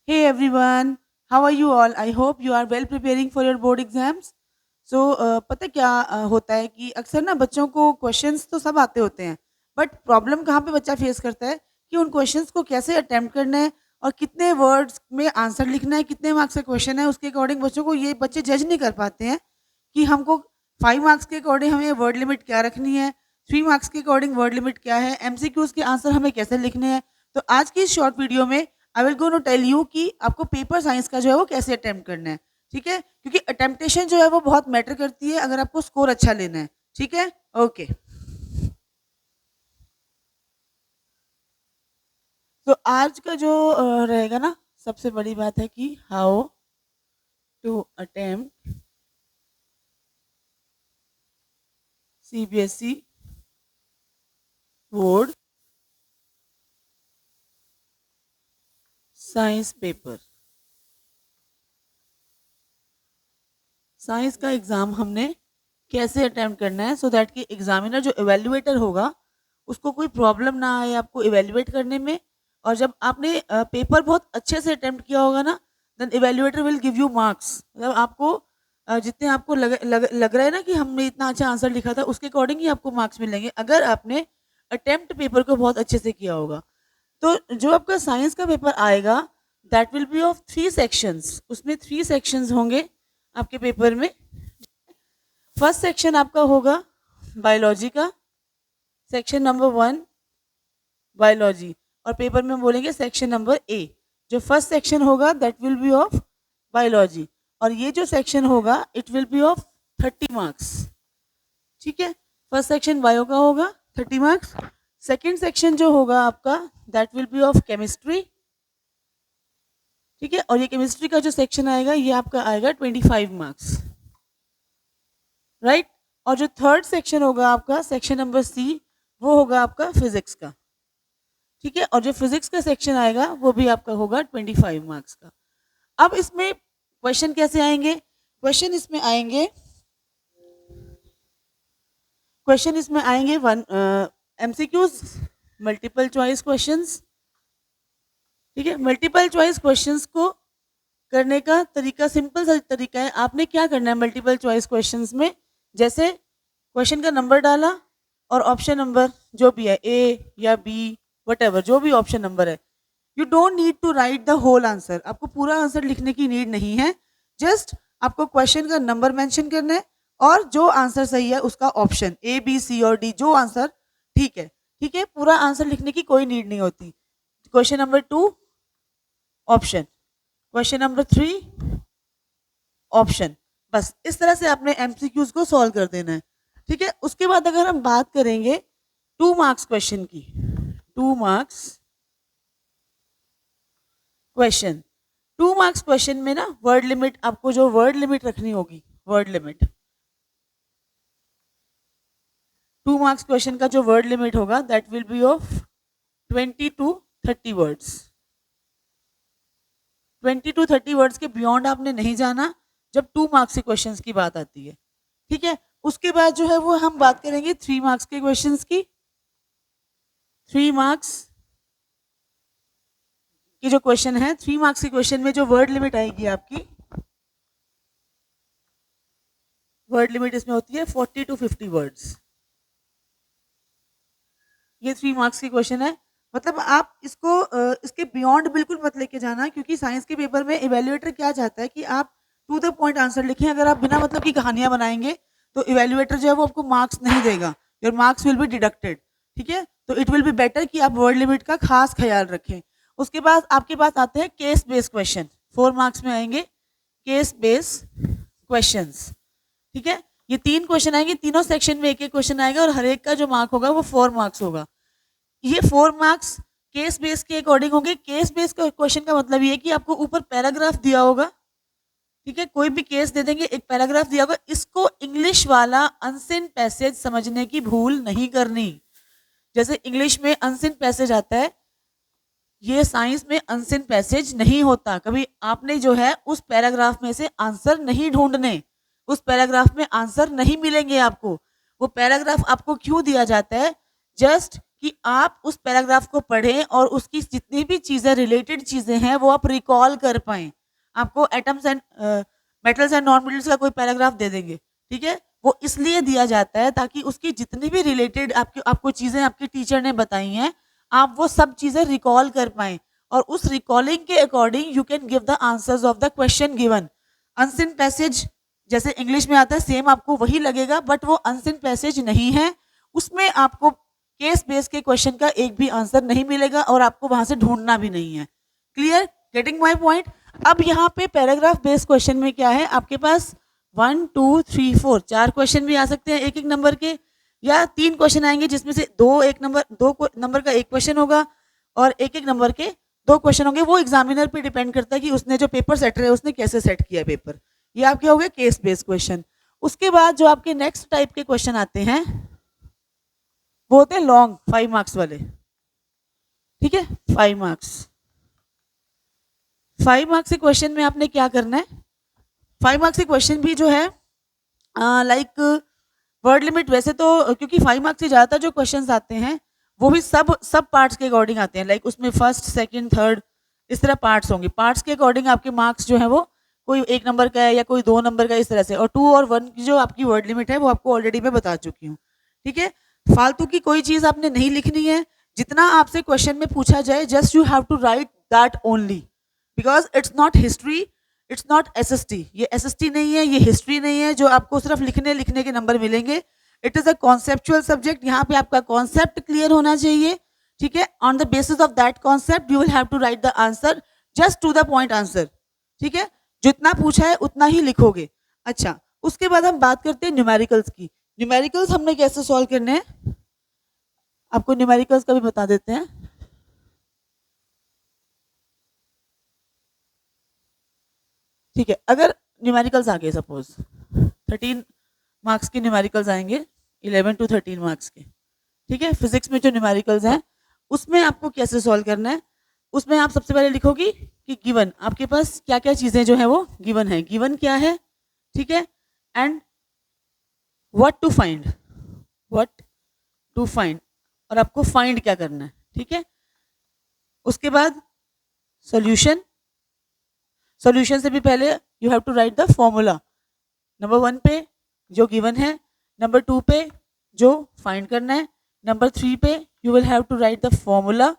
Hey everyone, how are you all? I hope you are well preparing for your board exams. पता क्या होता है कि अक्सर ना बच्चों को क्वेश्चंस तो सब आते होते हैं, बट प्रॉब्लम कहाँ पे बच्चा फेस करता है कि उन क्वेश्चंस को कैसे अटेम्प्ट करना है और कितने वर्ड्स में आंसर लिखना है, कितने मार्क्स का क्वेश्चन है, उसके अकॉर्डिंग बच्चों को ये बच्चे जज नहीं कर पाते हैं कि हमको 5 मार्क्स के अकॉर्डिंग हमें वर्ड लिमिट क्या रखनी है, 3 मार्क्स के अकॉर्डिंग वर्ड लिमिट क्या है, एमसीक्यूज के आंसर हमें कैसे लिखने हैं। तो आज की इस शॉर्ट वीडियो में I will go to tell you कि आपको पेपर साइंस का जो है वो कैसे अटेम्प्ट करना है। ठीक है, क्योंकि अटेम्प्टेशन जो है वो बहुत मैटर करती है अगर आपको स्कोर अच्छा लेना है। ठीक है, ओके। तो आज का जो रहेगा ना, सबसे बड़ी बात है कि how to attempt CBSE board science paper. Science का एग्ज़ाम हमने कैसे अटेम्प्ट करना है सो दैट कि एग्जामिनर जो इवेल्युएटर होगा उसको कोई प्रॉब्लम ना आए आपको इवेल्युएट करने में। और जब आपने पेपर बहुत अच्छे से अटेम्प्ट किया होगा ना, then evaluator will give you marks. मतलब आपको जितने आपको लग रहा है ना कि हमने इतना अच्छा आंसर लिखा था, उसके अकॉर्डिंग ही आपको मार्क्स मिलेंगे अगर आपने अटेम्प्ट पेपर को बहुत अच्छे से किया होगा। तो जो आपका साइंस का पेपर आएगा that will be of 3 sections. उसमें 3 सेक्शंस होंगे आपके पेपर में। फर्स्ट सेक्शन आपका होगा बायोलॉजी का, सेक्शन नंबर 1 बायोलॉजी, और पेपर में बोलेंगे सेक्शन नंबर ए। जो फर्स्ट सेक्शन होगा that will be of biology, और ये जो सेक्शन होगा it will be of 30 marks. ठीक है, फर्स्ट सेक्शन बायो का होगा 30 मार्क्स। सेकेंड सेक्शन जो होगा आपका that will be of chemistry. ठीक है, और ये केमिस्ट्री का जो सेक्शन आएगा ये आपका आएगा 25 मार्क्स, राइट। और जो थर्ड सेक्शन होगा आपका सेक्शन नंबर सी, वो होगा आपका फिजिक्स का। ठीक है, और जो फिजिक्स का सेक्शन आएगा वो भी आपका होगा 25 मार्क्स का। अब इसमें क्वेश्चन कैसे आएंगे? क्वेश्चन इसमें आएंगे one MCQs, multiple choice questions. ठीक है, मल्टीपल चॉइस क्वेश्चंस को करने का तरीका सिंपल सा तरीका है। आपने क्या करना है मल्टीपल चॉइस क्वेश्चंस में, जैसे क्वेश्चन का नंबर डाला और ऑप्शन नंबर जो भी है ए या बी वट जो भी ऑप्शन नंबर है, you don't need to write the whole answer. आपको पूरा आंसर लिखने की नीड नहीं है। जस्ट आपको क्वेश्चन का नंबर मेंशन करना है और जो आंसर सही है उसका ऑप्शन ए बी सी और डी, जो आंसर ठीक है। ठीक है, पूरा आंसर लिखने की कोई नीड नहीं होती। Question number 2 option, question number 3 option. बस इस तरह से आपने एमसीक्यूज को सॉल्व कर देना है। ठीक है, उसके बाद अगर हम बात करेंगे 2 मार्क्स क्वेश्चन की, 2 मार्क्स क्वेश्चन, 2 मार्क्स क्वेश्चन में ना वर्ड लिमिट, आपको जो वर्ड लिमिट रखनी होगी, वर्ड लिमिट 2 मार्क्स क्वेश्चन का जो वर्ड लिमिट होगा that will be of 20 to 30 words. 20 to 30 words के बियॉन्ड आपने नहीं जाना जब 2 मार्क्स के क्वेश्चंस की बात आती है। ठीक है, उसके बाद जो है वो हम बात करेंगे 3 मार्क्स के क्वेश्चंस की। 3 मार्क्स की जो क्वेश्चन है, 3 मार्क्स के क्वेश्चन में जो वर्ड लिमिट आएगी आपकी, वर्ड लिमिट इसमें होती है 40 to 50 वर्ड्स। ये 3 मार्क्स की क्वेश्चन है। मतलब आप इसको इसके बियॉन्ड बिल्कुल मत लेके जाना, क्योंकि साइंस के पेपर में इवेल्युएटर क्या चाहता है कि आप टू द पॉइंट आंसर लिखें। अगर आप बिना मतलब की कहानियां बनाएंगे तो इवेल्युएटर जो है वो आपको मार्क्स नहीं देगा, your marks will be deducted. ठीक है, तो इट विल बी बेटर कि आप वर्ड लिमिट का खास ख्याल रखें। उसके बाद आपके पास आते हैं केस बेस्ड क्वेश्चन, 4 मार्क्स में आएंगे केस बेस्ड क्वेश्चंस। ठीक है, ये 3 क्वेश्चन आएंगे, तीनों सेक्शन में एक एक क्वेश्चन आएगा और हर एक का जो मार्क होगा वो 4 मार्क्स होगा। ये 4 मार्क्स केस बेस के अकॉर्डिंग होंगे। केस बेस क्वेश्चन का मतलब ये है कि आपको ऊपर पैराग्राफ दिया होगा। ठीक है, कोई भी केस दे देंगे, एक पैराग्राफ दिया होगा, इसको इंग्लिश वाला अनसिन पैसेज समझने की भूल नहीं करनी। जैसे इंग्लिश में अनसिन पैसेज आता है, ये साइंस में अनसिन पैसेज नहीं होता। कभी आपने जो है उस पैराग्राफ में से आंसर नहीं ढूंढने, उस पैराग्राफ में आंसर नहीं मिलेंगे आपको। वो पैराग्राफ आपको क्यों दिया जाता है? जस्ट कि आप उस पैराग्राफ को पढ़ें और उसकी जितनी भी चीज़ें रिलेटेड चीज़ें हैं वो आप रिकॉल कर पाएँ। आपको atoms and metals and non metals का कोई पैराग्राफ दे देंगे, ठीक है? वो इसलिए दिया जाता है ताकि उसकी जितनी भी रिलेटेड आपको चीज़ें आपके टीचर ने बताई हैं, आप वो सब चीज़ें रिकॉल कर पाएँ और उस रिकॉलिंग के according you can give the answers of the question given. Unseen passage जैसे इंग्लिश में आता है सेम आपको वही लगेगा, बट वो अनसीन पैसेज नहीं है। उसमें आपको केस बेस के क्वेश्चन का एक भी आंसर नहीं मिलेगा और आपको वहां से ढूंढना भी नहीं है। क्लियर? Getting my point? अब यहाँ पे पैराग्राफ बेस्ड क्वेश्चन में क्या है, आपके पास 1 2 3 4 4 क्वेश्चन भी आ सकते हैं एक एक नंबर के, या 3 क्वेश्चन आएंगे जिसमें से दो नंबर का एक क्वेश्चन होगा और एक एक नंबर के 2 क्वेश्चन होंगे। वो एग्जामिनर पे डिपेंड करता है कि उसने जो पेपर सेटर है उसने कैसे सेट किया पेपर। ये आपके हो गए केस बेस्ड क्वेश्चन। उसके बाद जो आपके नेक्स्ट टाइप के क्वेश्चन आते हैं वो होते हैं लॉन्ग 5 मार्क्स वाले, ठीक है? 5 मार्क्स, 5 मार्क्स के क्वेश्चन में आपने क्या करना है, 5 मार्क्स के क्वेश्चन भी जो है लाइक वर्ड लिमिट वैसे तो, क्योंकि 5 मार्क्स से ज़्यादातर जो क्वेश्चंस आते हैं वो भी सब पार्ट्स के अकॉर्डिंग आते हैं, लाइक उसमें फर्स्ट सेकंड थर्ड इस तरह पार्ट्स होंगे। पार्ट्स के अकॉर्डिंग आपके मार्क्स जो है वो कोई 1 नंबर का है या कोई 2 नंबर का, इस तरह से। और 2 और 1 की जो आपकी वर्ड लिमिट है वो आपको ऑलरेडी मैं बता चुकी हूँ, ठीक है? फालतू की कोई चीज़ आपने नहीं लिखनी है। जितना आपसे क्वेश्चन में पूछा जाए just you have to write that only, because it's not history, it's not SST. ये एसएसटी नहीं है, ये हिस्ट्री नहीं है जो आपको सिर्फ लिखने के नंबर मिलेंगे। It is a conceptual subject. यहाँ पे आपका कॉन्सेप्ट क्लियर होना चाहिए, ठीक है? On the basis of that concept you will have to write the answer, just to the point answer, ठीक है? जितना पूछा है उतना ही लिखोगे। अच्छा, उसके बाद हम बात करते हैं न्यूमेरिकल्स की। न्यूमेरिकल्स हमने कैसे सॉल्व करने हैं, आपको न्यूमेरिकल्स का भी बता देते हैं। ठीक है, अगर न्यूमेरिकल्स आ गए, सपोज 13 मार्क्स के न्यूमेरिकल्स आएंगे, 11 to 13 मार्क्स के, ठीक है? फिजिक्स में जो न्यूमेरिकल्स हैं उसमें आपको कैसे सॉल्व करना है, उसमें आप सबसे पहले लिखोगी कि गिवन आपके पास क्या क्या चीजें जो है वो गिवन है, गिवन क्या है, ठीक है? And what to find, what to find, और आपको फाइंड क्या करना है, ठीक है? उसके बाद सॉल्यूशन, सॉल्यूशन से भी पहले you have to write the formula. Number 1 पे जो गिवन है, नंबर 2 पे जो फाइंड करना है, नंबर 3 पे you will have to write the formula,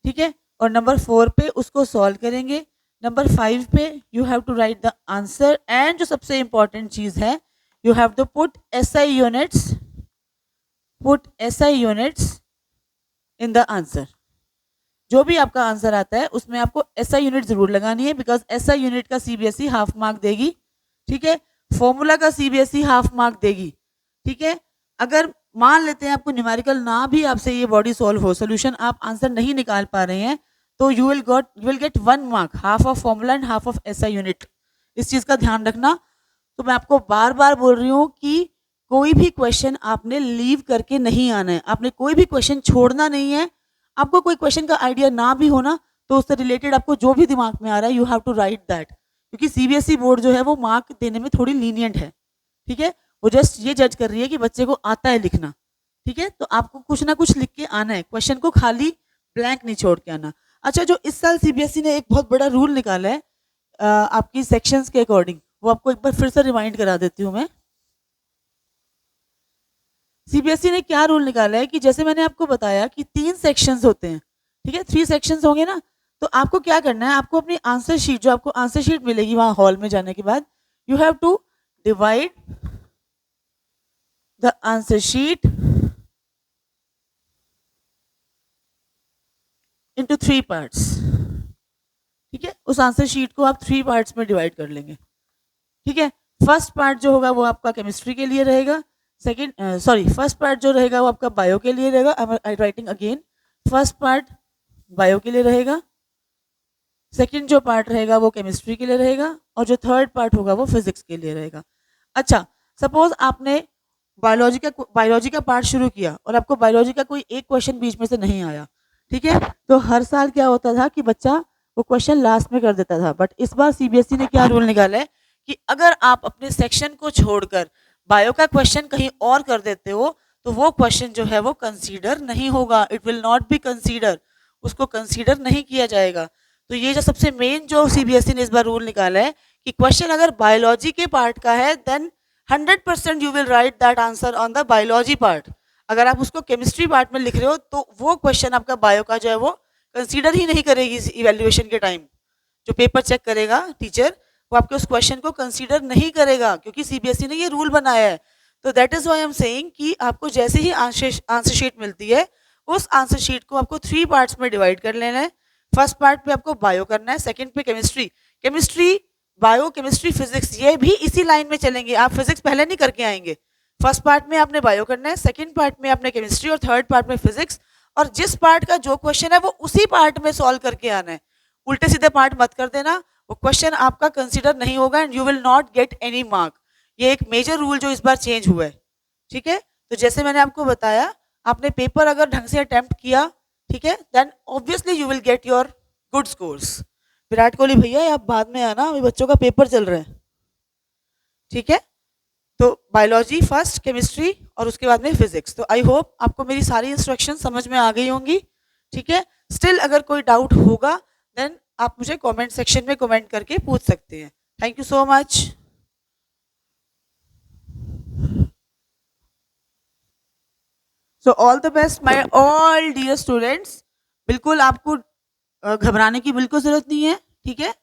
ठीक है? और नंबर 4 पे उसको सॉल्व करेंगे। नंबर 5 पे you have to write the answer, and जो सबसे इंपॉर्टेंट चीज है, you have to put SI units, put SI units in the answer. जो भी आपका आंसर आता है उसमें आपको एसआई यूनिट जरूर लगानी है, बिकॉज एसआई यूनिट का सीबीएसई हाफ मार्क देगी, ठीक है? फॉर्मूला का सीबीएसई हाफ मार्क देगी, ठीक है? अगर मान लेते हैं आपको न्यूमेरिकल ना भी आपसे ये बॉडी सॉल्व हो, सोल्यूशन आप आंसर नहीं निकाल पा रहे हैं, तो you will gate 1 mark, half of formula and half of SI unit. इस चीज का ध्यान रखना। तो मैं आपको बार बार बोल रही हूँ कि कोई भी क्वेश्चन आपने लीव करके नहीं आना है, आपने कोई भी क्वेश्चन छोड़ना नहीं है। आपको कोई क्वेश्चन का आइडिया ना भी होना तो उससे रिलेटेड आपको जो भी दिमाग में आ रहा है you have to write that, क्योंकि सीबीएसई बोर्ड जो है वो मार्क देने में थोड़ी लीनियंट है, ठीक है? वो जस्ट ये जज कर रही है कि बच्चे को आता है लिखना, ठीक है? तो आपको कुछ ना कुछ लिख के आना है, क्वेश्चन को खाली ब्लैंक नहीं छोड़ के आना। अच्छा, जो इस साल सीबीएसई ने एक बहुत बड़ा रूल निकाला है आपकी सेक्शंस के अकॉर्डिंग, वो आपको एक बार फिर से रिमाइंड करा देती हूँ मैं। सीबीएसई ने क्या रूल निकाला है कि जैसे मैंने आपको बताया कि 3 सेक्शंस होते हैं, ठीक है? 3 सेक्शंस होंगे ना, तो आपको क्या करना है, आपको अपनी आंसर शीट, जो आपको आंसर शीट मिलेगी वहां हॉल में जाने के बाद, you have to divide the answer sheet into 3 parts, ठीक है? उस आंसर शीट को आप 3 पार्ट्स में डिवाइड कर लेंगे, ठीक है? फर्स्ट पार्ट जो होगा वो आपका केमिस्ट्री के लिए रहेगा, फर्स्ट पार्ट जो रहेगा वो आपका बायो के लिए रहेगा। आई writing again, first part bio के लिए रहेगा, सेकंड जो पार्ट रहेगा वो केमिस्ट्री के लिए रहेगा, और जो थर्ड पार्ट होगा वो फिजिक्स के लिए रहेगा। अच्छा, सपोज आपने बायोलॉजी का पार्ट शुरू किया और आपको बायोलॉजी का कोई एक क्वेश्चन बीच में से नहीं आया, ठीक है? तो हर साल क्या होता था कि बच्चा वो क्वेश्चन लास्ट में कर देता था, बट इस बार सीबीएसई ने क्या रूल निकाला है कि अगर आप अपने सेक्शन को छोड़कर बायो का क्वेश्चन कहीं और कर देते हो तो वो क्वेश्चन जो है वो कंसीडर नहीं होगा, it will not be consider, उसको कंसीडर नहीं किया जाएगा। तो ये जो सबसे मेन जो सीबीएसई ने इस बार रूल निकाला है कि क्वेश्चन अगर बायोलॉजी के पार्ट का है then 100% you will write that answer on the biology part. अगर आप उसको केमिस्ट्री पार्ट में लिख रहे हो तो वो क्वेश्चन आपका बायो का जो है वो कंसीडर ही नहीं करेगी इवेल्युएशन के टाइम। जो पेपर चेक करेगा टीचर वो आपके उस क्वेश्चन को कंसीडर नहीं करेगा, क्योंकि सीबीएसई ने ये रूल बनाया है। तो that is why I am saying कि आपको जैसे ही आंसर शीट मिलती है उस आंसर शीट को आपको 3 पार्ट्स में डिवाइड कर लेना है। फर्स्ट पार्ट पे आपको बायो करना है, सेकंड पे केमिस्ट्री बायो केमिस्ट्री फिजिक्स, ये भी इसी लाइन में चलेंगे, आप फिजिक्स पहले नहीं करके आएंगे। फर्स्ट पार्ट में आपने बायो करना है, सेकंड पार्ट में आपने केमिस्ट्री और थर्ड पार्ट में फिजिक्स, और जिस पार्ट का जो क्वेश्चन है वो उसी पार्ट में सॉल्व करके आना है। उल्टे सीधे पार्ट मत कर देना, वो क्वेश्चन आपका कंसीडर नहीं होगा and you will not get any mark. ये एक मेजर रूल जो इस बार चेंज हुआ है, ठीक है। तो जैसे मैंने आपको बताया, आपने पेपर अगर ढंग से अटेम्प्ट किया, ठीक है, then obviously you will get your good scores. Virat Kohli भैया आप बाद में आना, अभी बच्चों का पेपर चल रहा है, ठीक है। तो बायोलॉजी फर्स्ट, केमिस्ट्री और उसके बाद में फिजिक्स। तो आई होप आपको मेरी सारी इंस्ट्रक्शन समझ में आ गई होंगी, ठीक है। स्टिल अगर कोई डाउट होगा देन आप मुझे कमेंट सेक्शन में कमेंट करके पूछ सकते हैं। Thank you so much. So all the best my all dear students. बिल्कुल आपको घबराने की बिल्कुल जरूरत नहीं है, ठीक है।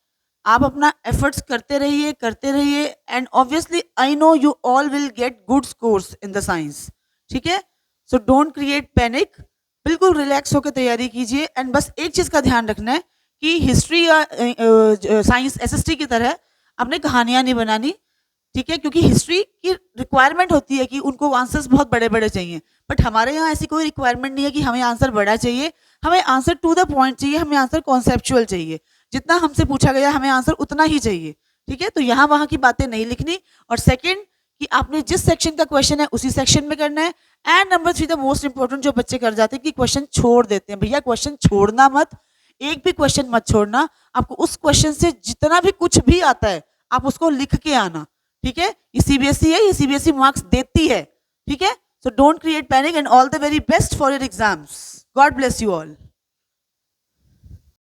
आप अपना एफर्ट्स करते रहिए and obviously I know you all will get good scores in the science, ठीक है। सो डोंट क्रिएट पैनिक, बिल्कुल रिलैक्स होकर तैयारी कीजिए एंड बस एक चीज का ध्यान रखना है कि हिस्ट्री या साइंस एसएसटी की तरह आपने कहानियां नहीं बनानी, ठीक है, क्योंकि हिस्ट्री की रिक्वायरमेंट होती है कि उनको आंसर्स बहुत बड़े बड़े चाहिए, बट हमारे यहाँ ऐसी कोई रिक्वायरमेंट नहीं है कि हमें आंसर बड़ा चाहिए, हमें आंसर टू द पॉइंट चाहिए, हमें आंसर कॉन्सेप्चुअल चाहिए, जितना हमसे पूछा गया हमें आंसर उतना ही चाहिए, ठीक है। तो यहाँ वहाँ की बातें नहीं लिखनी। और सेकंड कि आपने जिस सेक्शन का क्वेश्चन है उसी सेक्शन में करना है। And number 3 the most important जो बच्चे कर जाते हैं कि क्वेश्चन छोड़ देते हैं, भैया क्वेश्चन छोड़ना मत, एक भी क्वेश्चन मत छोड़ना, आपको उस क्वेश्चन से जितना भी कुछ भी आता है आप उसको लिख के आना, ठीक है। ये सीबीएसई है, ये सीबीएसई मार्क्स देती है, ठीक है। So don't create panic and all the very best for your exams. God bless you all.